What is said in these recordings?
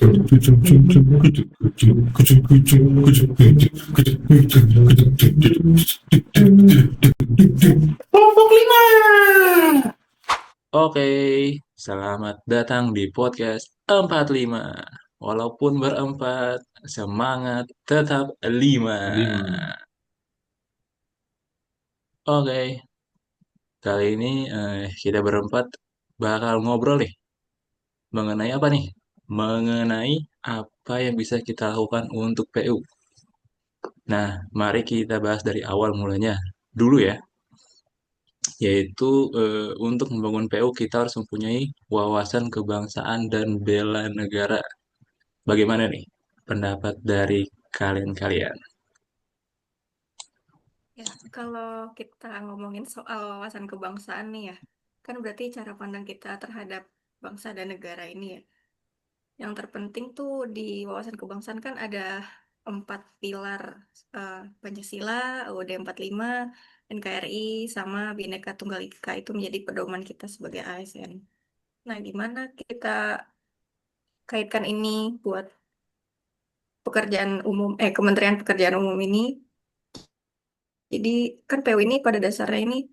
Kelompok lima. Oke, selamat datang di podcast 45. Walaupun berempat, semangat tetap 5. 5. Oke, kali ini kita berempat bakal ngobrol nih. Mengenai apa nih? Mengenai apa yang bisa kita lakukan untuk PU. Nah, mari kita bahas dari awal mulanya dulu ya. Yaitu untuk membangun PU kita harus mempunyai wawasan kebangsaan dan bela negara. Bagaimana nih pendapat dari kalian-kalian? Ya, kalau kita ngomongin soal wawasan kebangsaan nih ya, kan berarti cara pandang kita terhadap bangsa dan negara ini ya. Yang terpenting tuh di wawasan kebangsaan kan ada 4 pilar, Pancasila, UUD 45, NKRI, sama Bhinneka Tunggal Ika itu menjadi pedoman kita sebagai ASN. Nah, gimana kita kaitkan ini buat Kementerian Pekerjaan Umum ini? Jadi kan PU ini pada dasarnya ini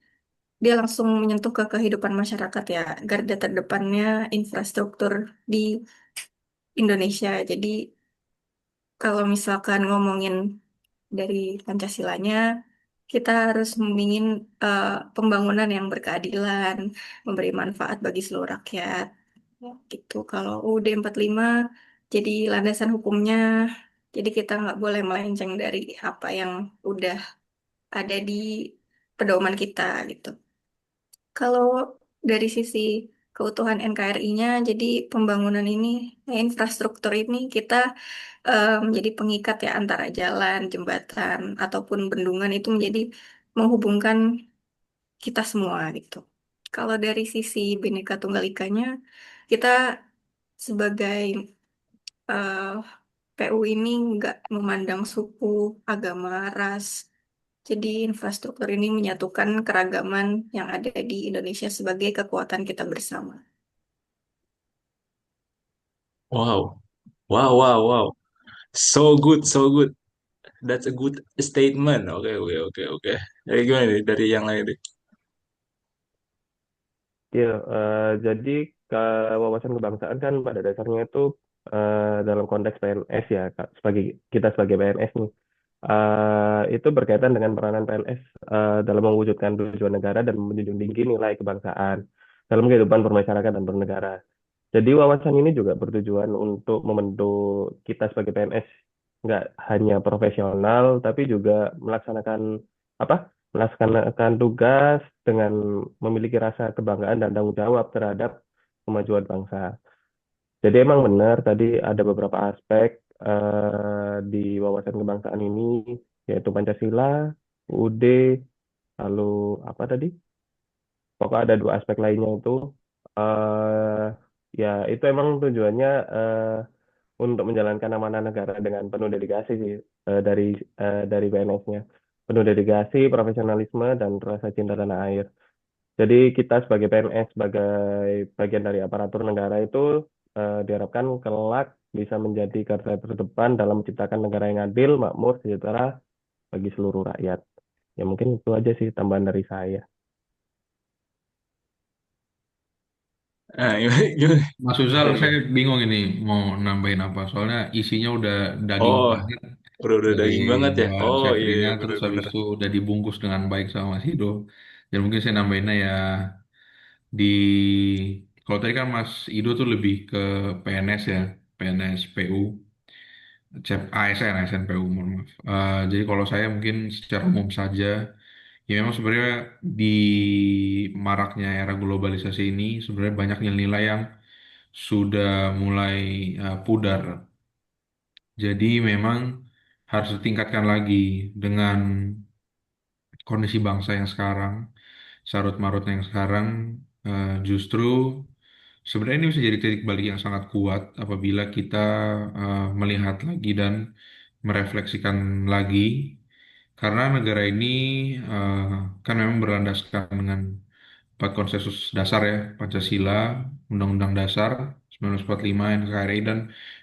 dia langsung menyentuh ke kehidupan masyarakat ya. Garda terdepannya infrastruktur di Indonesia. Jadi kalau misalkan ngomongin dari Pancasilanya, kita harus ingin pembangunan yang berkeadilan, memberi manfaat bagi seluruh rakyat. Ya, gitu. Kalau UUD 45 jadi landasan hukumnya, jadi kita nggak boleh melenceng dari apa yang udah ada di pedoman kita gitu. Kalau dari sisi keutuhan NKRI-nya, jadi pembangunan ini, infrastruktur ini kita menjadi pengikat ya antara jalan, jembatan, ataupun bendungan itu menjadi menghubungkan kita semua gitu. Kalau dari sisi Bhinneka Tunggal Ikanya, kita sebagai eh, PU ini nggak memandang suku, agama, ras. Jadi infrastruktur ini menyatukan keragaman yang ada di Indonesia sebagai kekuatan kita bersama. Wow, wow, wow, wow. So good, so good. That's a good statement. Oke, oke, oke, oke. Dari gimana nih? Dari yang lain deh. Ya, jadi ke wawasan kebangsaan kan pada dasarnya itu dalam konteks PNS ya, Kak, sebagai kita sebagai PNS nih, itu berkaitan dengan peranan PNS dalam mewujudkan tujuan negara dan menjunjung tinggi nilai kebangsaan dalam kehidupan bermasyarakat dan bernegara. Jadi wawasan ini juga bertujuan untuk membentuk kita sebagai PNS nggak hanya profesional, tapi juga melaksanakan apa? Melaksanakan tugas dengan memiliki rasa kebanggaan dan tanggung jawab terhadap kemajuan bangsa. Jadi emang benar tadi ada beberapa aspek di wawasan kebangsaan ini, yaitu Pancasila, UUD, lalu apa tadi? Pokoknya ada dua aspek lainnya itu. eh Ya, itu emang tujuannya untuk menjalankan amanah negara dengan penuh dedikasi sih dari PNS-nya. Penuh dedikasi, profesionalisme, dan rasa cinta tanah air. Jadi kita sebagai PNS, sebagai bagian dari aparatur negara itu diharapkan kelak bisa menjadi garda terdepan dalam menciptakan negara yang adil, makmur, sejahtera bagi seluruh rakyat. Ya mungkin itu aja sih tambahan dari saya. Nah, gimana, gimana? Mas Uzal, Dari saya gimana? bingung ini mau nambahin apa. Soalnya isinya udah daging Oh, banget udah dari daging banget ya. Mbak Oh iya, Severinya, iya, terus habis bener-bener. itu udah dibungkus dengan baik sama Mas Hido. Dan mungkin saya nambahinnya ya di kalau tadi kan Mas Ido tuh lebih ke PNS ya, PNS PU, ASN, ASN PU, mohon maaf. Jadi kalau saya mungkin secara umum saja, ya memang sebenarnya di maraknya era globalisasi ini sebenarnya banyak nilai-nilai yang sudah mulai pudar. Jadi memang harus ditingkatkan lagi dengan kondisi bangsa yang sekarang, sarut marutnya yang sekarang, justru sebenarnya ini bisa jadi titik balik yang sangat kuat apabila kita melihat lagi dan merefleksikan lagi, karena negara ini eh, kan memang berlandaskan dengan empat konsensus dasar ya, Pancasila, Undang-Undang Dasar 1945 NKRI dan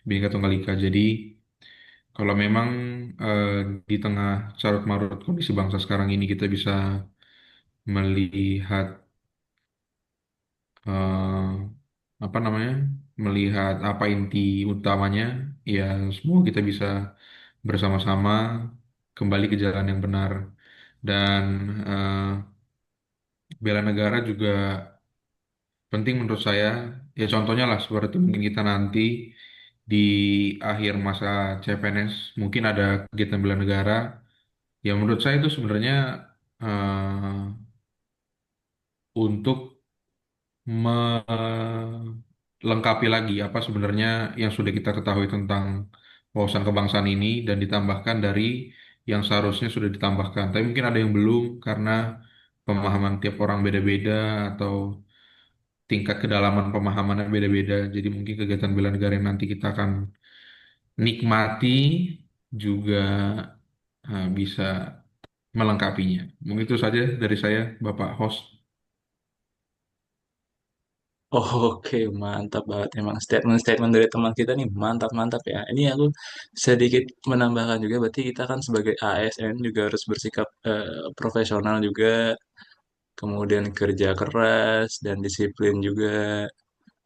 Bhinneka Tunggal Ika. Jadi kalau memang eh, di tengah carut marut kondisi bangsa sekarang ini kita bisa melihat eh, apa namanya, melihat apa inti utamanya, ya semua kita bisa bersama-sama kembali ke jalan yang benar. Dan eh, bela negara juga penting menurut saya. Ya contohnya lah seperti mungkin kita nanti di akhir masa CPNS mungkin ada kegiatan bela negara. Ya menurut saya itu sebenarnya eh, untuk melengkapi lagi apa sebenarnya yang sudah kita ketahui tentang wawasan kebangsaan ini dan ditambahkan dari yang seharusnya sudah ditambahkan. Tapi mungkin ada yang belum karena pemahaman tiap orang beda-beda atau tingkat kedalaman pemahamannya beda-beda. Jadi mungkin kegiatan bela negara yang nanti kita akan nikmati juga bisa melengkapinya. Mungkin itu saja dari saya, Bapak host. Oh, oke, mantap banget. Emang statement-statement dari teman kita nih mantap-mantap ya. Ini aku sedikit menambahkan juga, berarti kita kan sebagai ASN juga harus bersikap profesional juga, kemudian kerja keras dan disiplin juga.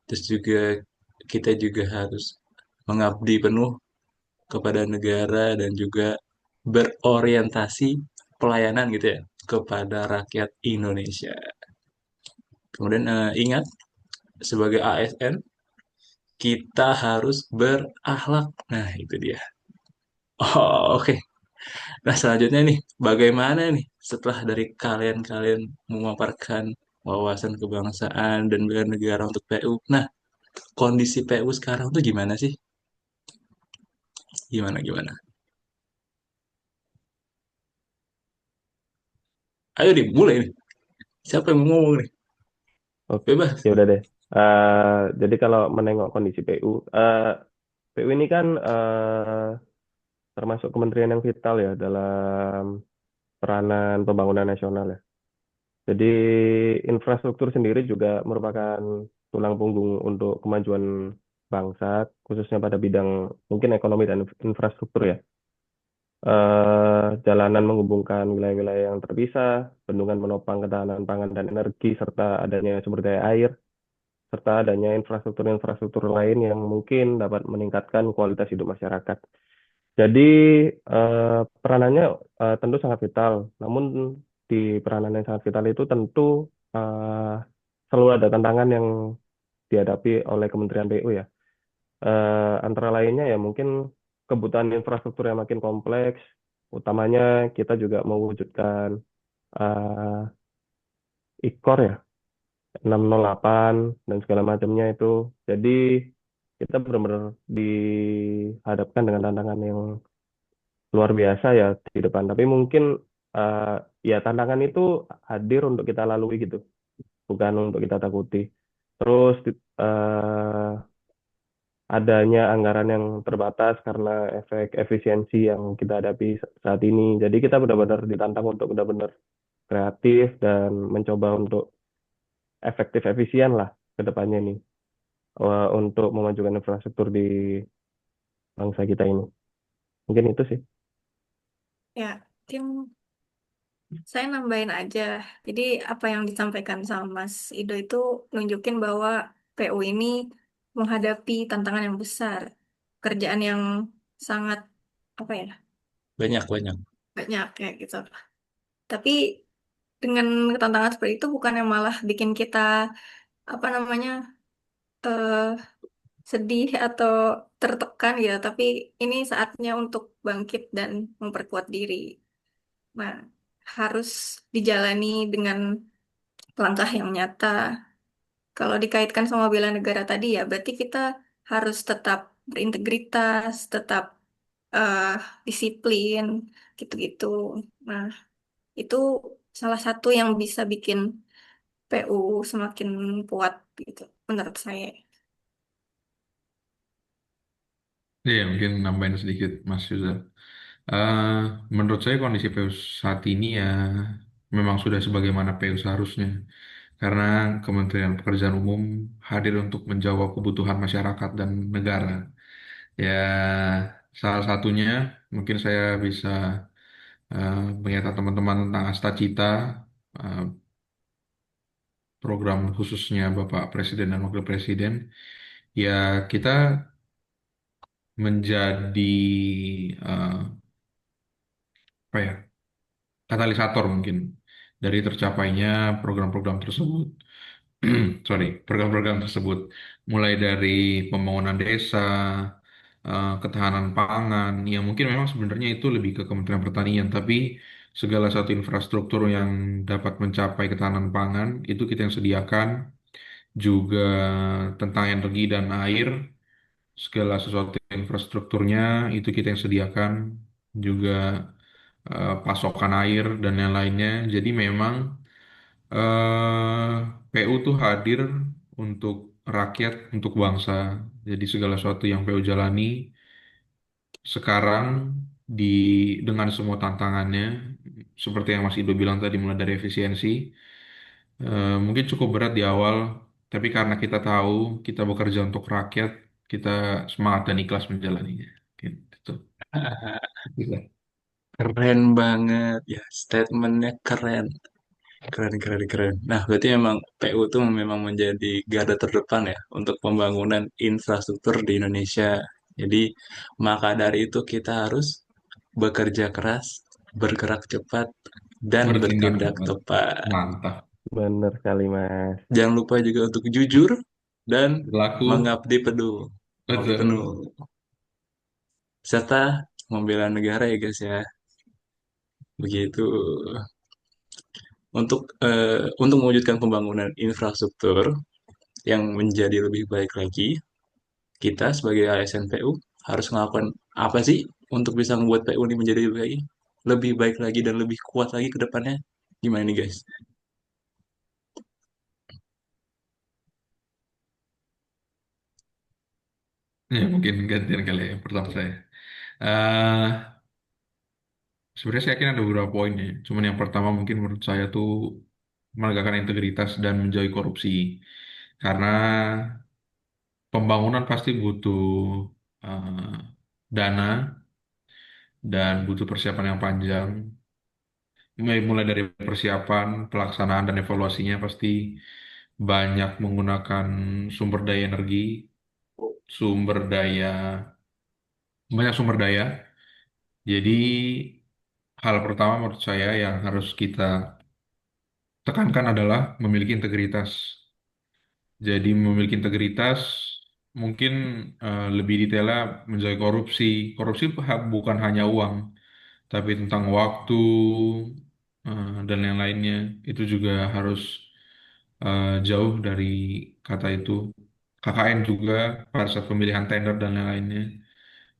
Terus juga kita juga harus mengabdi penuh kepada negara dan juga berorientasi pelayanan gitu ya kepada rakyat Indonesia. Kemudian ingat sebagai ASN kita harus berakhlak. Nah, itu dia. Oh, oke. Nah, selanjutnya nih, bagaimana nih setelah dari kalian-kalian memaparkan wawasan kebangsaan dan bela negara untuk PU? Nah, kondisi PU sekarang tuh gimana sih? Gimana gimana? Ayo nih, mulai nih. Siapa yang mau ngomong nih? Oke, Bebas. ya udah deh. Jadi kalau menengok kondisi PU, PU ini kan termasuk kementerian yang vital ya dalam peranan pembangunan nasional ya. Jadi infrastruktur sendiri juga merupakan tulang punggung untuk kemajuan bangsa, khususnya pada bidang mungkin ekonomi dan infrastruktur ya. Jalanan menghubungkan wilayah-wilayah yang terpisah, bendungan menopang ketahanan pangan dan energi, serta adanya sumber daya air, serta adanya infrastruktur-infrastruktur lain yang mungkin dapat meningkatkan kualitas hidup masyarakat. Jadi peranannya tentu sangat vital, namun di peranan yang sangat vital itu tentu eh, selalu ada tantangan yang dihadapi oleh Kementerian PU ya. Antara lainnya ya mungkin kebutuhan infrastruktur yang makin kompleks, utamanya kita juga mewujudkan eh, IKOR ya, 608 dan segala macamnya itu. Jadi kita benar-benar dihadapkan dengan tantangan yang luar biasa ya di depan. Tapi mungkin eh, ya tantangan itu hadir untuk kita lalui gitu, bukan untuk kita takuti. Terus eh, adanya anggaran yang terbatas karena efek efisiensi yang kita hadapi saat ini. Jadi kita benar-benar ditantang untuk benar-benar kreatif dan mencoba untuk efektif efisien lah ke depannya nih untuk memajukan infrastruktur di bangsa kita ini. Mungkin itu sih. Ya, tim saya nambahin aja. Jadi apa yang disampaikan sama Mas Ido itu nunjukin bahwa PU ini menghadapi tantangan yang besar, kerjaan yang sangat apa ya, Banyak, banyak. banyak ya gitu. Tapi dengan tantangan seperti itu bukan yang malah bikin kita apa namanya eh, sedih atau tertekan gitu. Tapi ini saatnya untuk bangkit dan memperkuat diri. Nah, harus dijalani dengan langkah yang nyata. Kalau dikaitkan sama bela negara tadi ya, berarti kita harus tetap berintegritas, tetap eh, disiplin, gitu-gitu. Nah, itu salah satu yang bisa bikin PU semakin kuat gitu, menurut saya. Ya, mungkin nambahin sedikit, Mas Yuzal. Eh, menurut saya kondisi PU saat ini ya memang sudah sebagaimana PU seharusnya. karena Kementerian Pekerjaan Umum hadir untuk menjawab kebutuhan masyarakat dan negara. Ya, salah satunya mungkin saya bisa mengingatkan teman-teman tentang Asta Cita, eh, program khususnya Bapak Presiden dan Wakil Presiden. Ya, kita menjadi eh, apa ya, katalisator mungkin dari tercapainya program-program tersebut. Sorry, program-program tersebut mulai dari pembangunan desa, ketahanan pangan, yang mungkin memang sebenarnya itu lebih ke Kementerian Pertanian, tapi segala satu infrastruktur yang dapat mencapai ketahanan pangan itu kita yang sediakan, juga tentang energi dan air, segala sesuatu infrastrukturnya itu kita yang sediakan, juga pasokan air dan yang lainnya. Jadi memang PU tuh hadir untuk rakyat, untuk bangsa. Jadi segala sesuatu yang PU jalani sekarang di dengan semua tantangannya, seperti yang Mas Ido bilang tadi, mulai dari efisiensi, mungkin cukup berat di awal, tapi karena kita tahu kita bekerja untuk rakyat, kita semangat dan ikhlas menjalaninya. Gitu. Keren banget ya, statementnya keren. Keren, keren, keren. Nah, berarti memang PU itu memang menjadi garda terdepan ya untuk pembangunan infrastruktur di Indonesia. Jadi, maka dari itu kita harus bekerja keras, bergerak cepat, dan Bertindak bertindak cepat. tepat. Mantap. Bener sekali, Mas. Jangan lupa juga untuk jujur dan Berlaku. mengabdi penuh. Mengabdi penuh. Betul. Serta membela negara ya guys ya. Begitu. Untuk mewujudkan pembangunan infrastruktur yang menjadi lebih baik lagi, kita sebagai ASN PU harus melakukan apa sih untuk bisa membuat PU ini menjadi lebih baik lagi dan lebih kuat lagi ke depannya? Gimana nih guys? Ya, mungkin gantian kali ya pertama saya. eh Sebenarnya saya yakin ada beberapa poin ya. Cuman yang pertama mungkin menurut saya tuh menegakkan integritas dan menjauhi korupsi. Karena pembangunan pasti butuh eh, dana dan butuh persiapan yang panjang. Mulai dari persiapan, pelaksanaan dan evaluasinya pasti banyak menggunakan sumber daya energi, sumber daya, banyak sumber daya. Jadi hal pertama menurut saya yang harus kita tekankan adalah memiliki integritas. Jadi memiliki integritas mungkin lebih detailnya menjauhi korupsi. Korupsi bukan hanya uang, tapi tentang waktu dan yang lainnya. Itu juga harus jauh dari kata itu. KKN juga pada saat pemilihan tender dan yang lainnya.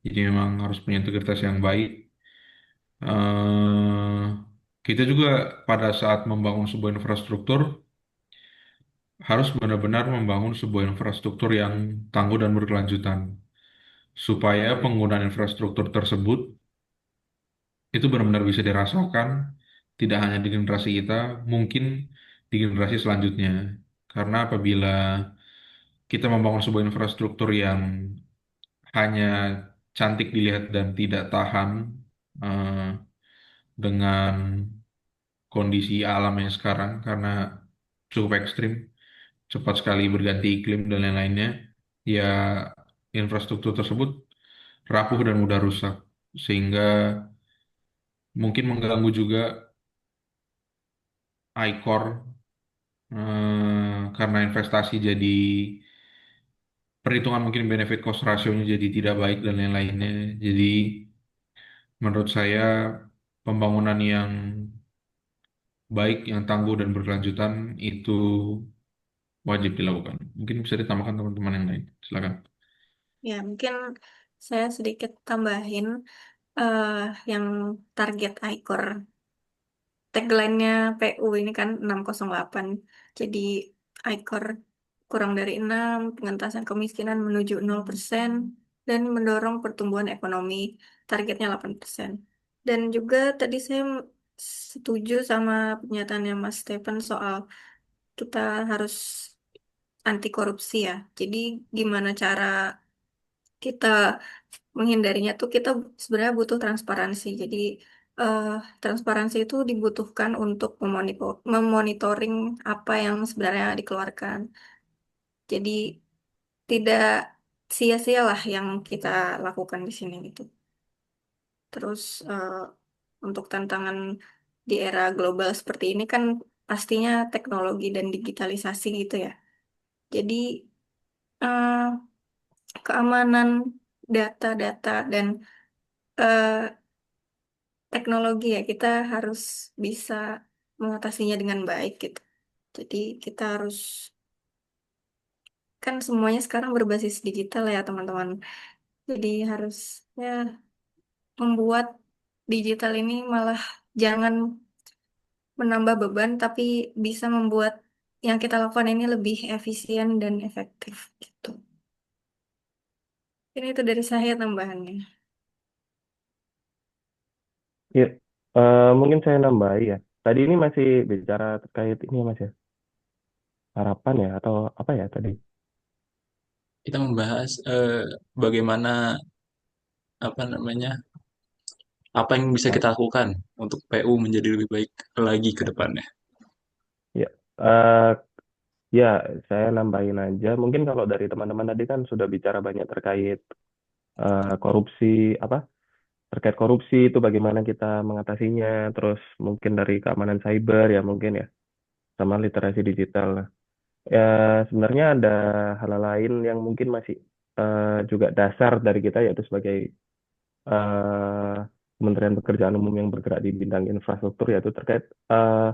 Jadi memang harus punya integritas yang baik. eh Kita juga pada saat membangun sebuah infrastruktur harus benar-benar membangun sebuah infrastruktur yang tangguh dan berkelanjutan, supaya penggunaan infrastruktur tersebut itu benar-benar bisa dirasakan tidak hanya di generasi kita, mungkin di generasi selanjutnya. Karena apabila kita membangun sebuah infrastruktur yang hanya cantik dilihat dan tidak tahan eh, dengan kondisi alam yang sekarang, karena cukup ekstrim, cepat sekali berganti iklim dan lain-lainnya, ya infrastruktur tersebut rapuh dan mudah rusak, sehingga mungkin mengganggu juga ICOR, karena investasi jadi perhitungan mungkin benefit cost ratio-nya jadi tidak baik dan lain-lainnya. Jadi menurut saya pembangunan yang baik, yang tangguh dan berkelanjutan itu wajib dilakukan. Mungkin bisa ditambahkan teman-teman yang lain. Silakan. Ya, mungkin saya sedikit tambahin eh yang target ICOR. Tagline-nya PU ini kan 608. Jadi ICOR kurang dari 6, pengentasan kemiskinan menuju 0%, dan mendorong pertumbuhan ekonomi, targetnya 8%. Dan juga tadi saya setuju sama pernyataannya Mas Stephen soal kita harus anti korupsi ya. Jadi gimana cara kita menghindarinya tuh kita sebenarnya butuh transparansi. Jadi eh, transparansi itu dibutuhkan untuk memonitoring apa yang sebenarnya dikeluarkan. Jadi tidak sia-sia lah yang kita lakukan di sini gitu. Terus untuk tantangan di era global seperti ini kan pastinya teknologi dan digitalisasi gitu ya. Jadi eh, keamanan data-data dan eh, teknologi ya kita harus bisa mengatasinya dengan baik gitu. Jadi kita harus kan semuanya sekarang berbasis digital ya teman-teman. Jadi harus ya membuat digital ini malah jangan menambah beban tapi bisa membuat yang kita lakukan ini lebih efisien dan efektif gitu. Ini itu dari saya tambahannya. Ya, mungkin saya nambahi ya. Tadi ini masih bicara terkait ini ya Mas ya, harapan ya atau apa ya tadi? Kita membahas bagaimana apa namanya apa yang bisa Nah, kita lakukan untuk PU menjadi lebih baik lagi ke depannya. ya, eh, ya saya nambahin aja. Mungkin kalau dari teman-teman tadi kan sudah bicara banyak terkait korupsi, apa? Terkait korupsi itu bagaimana kita mengatasinya. Terus mungkin dari keamanan cyber ya mungkin ya, sama literasi digital. Ya sebenarnya ada hal lain yang mungkin masih juga dasar dari kita yaitu sebagai eh, Kementerian Pekerjaan Umum yang bergerak di bidang infrastruktur yaitu eh,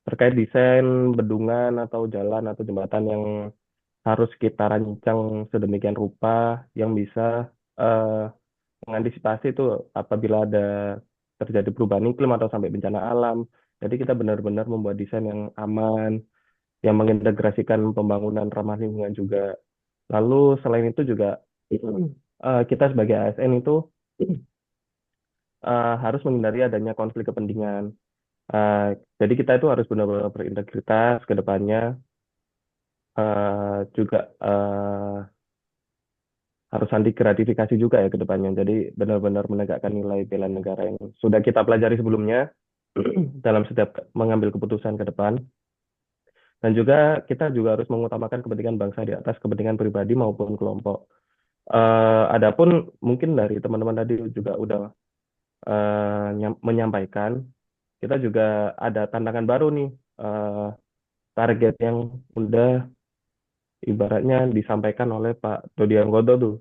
terkait desain bendungan atau jalan atau jembatan yang harus kita rancang sedemikian rupa yang bisa eh, mengantisipasi itu apabila ada terjadi perubahan iklim atau sampai bencana alam. Jadi kita benar-benar membuat desain yang aman, yang mengintegrasikan pembangunan ramah lingkungan juga. Lalu selain itu juga kita sebagai ASN itu harus menghindari adanya konflik kepentingan. Eh, jadi kita itu harus benar-benar berintegritas ke depannya, juga harus anti gratifikasi juga ya ke depannya. Jadi benar-benar menegakkan nilai bela negara yang sudah kita pelajari sebelumnya dalam setiap mengambil keputusan ke depan. Dan juga kita juga harus mengutamakan kepentingan bangsa di atas kepentingan pribadi maupun kelompok. Adapun mungkin dari teman-teman tadi juga udah menyampaikan, kita juga ada tantangan baru nih, eh, target yang udah ibaratnya disampaikan oleh Pak Dodi Anggodo tuh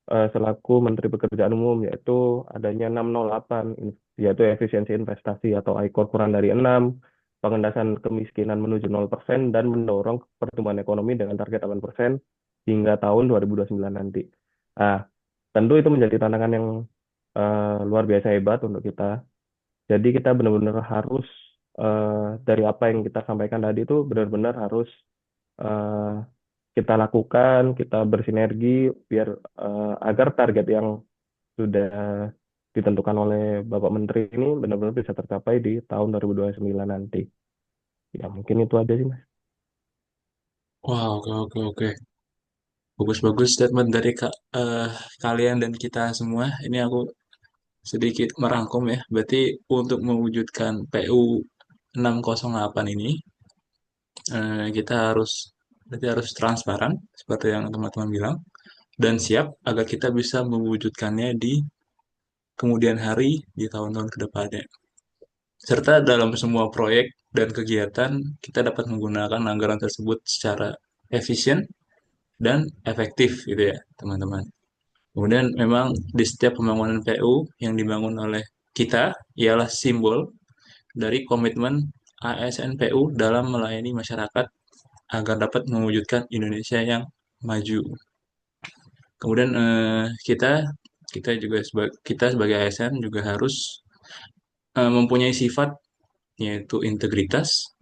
selaku Menteri Pekerjaan Umum yaitu adanya 608 yaitu efisiensi investasi atau ICOR kurang dari 6, pengendasan kemiskinan menuju 0% dan mendorong pertumbuhan ekonomi dengan target 8% hingga tahun 2029 nanti. Nah, tentu itu menjadi tantangan yang luar biasa hebat untuk kita. Jadi kita benar-benar harus dari apa yang kita sampaikan tadi itu benar-benar harus eh, kita lakukan, kita bersinergi biar agar target yang sudah ditentukan oleh Bapak Menteri ini benar-benar bisa tercapai di tahun 2029 nanti. Ya mungkin itu aja sih Mas. Wah, oke oke oke. Bagus-bagus statement dari kalian dan kita semua. Ini aku sedikit merangkum ya. Berarti untuk mewujudkan PU 608 ini, kita berarti harus transparan, seperti yang teman-teman bilang, dan siap agar kita bisa mewujudkannya di kemudian hari di tahun-tahun ke depannya. Serta dalam semua proyek dan kegiatan, kita dapat menggunakan anggaran tersebut secara efisien dan efektif gitu ya, teman-teman. Kemudian memang di setiap pembangunan PU yang dibangun oleh kita ialah simbol dari komitmen ASN PU dalam melayani masyarakat agar dapat mewujudkan Indonesia yang maju. Kemudian kita sebagai ASN juga harus mempunyai sifat yaitu integritas,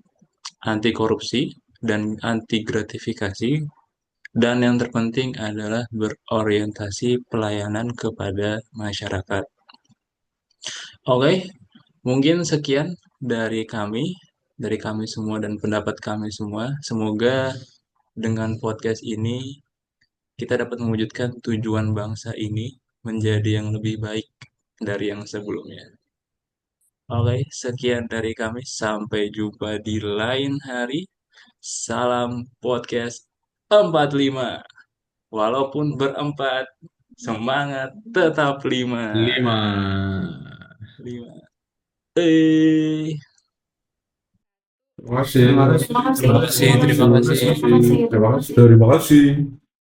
anti korupsi, dan anti gratifikasi. Dan yang terpenting adalah berorientasi pelayanan kepada masyarakat. Oke, mungkin sekian dari kami. dari kami semua dan pendapat kami semua. Semoga dengan podcast ini kita dapat mewujudkan tujuan bangsa ini menjadi yang lebih baik dari yang sebelumnya. Oke, sekian dari kami. Sampai jumpa di lain hari. Salam podcast 45. Walaupun berempat, semangat tetap 5. 5. 5. Eh. Terima kasih. Terima kasih. Terima kasih. Terima kasih. Terima kasih. Terima kasih.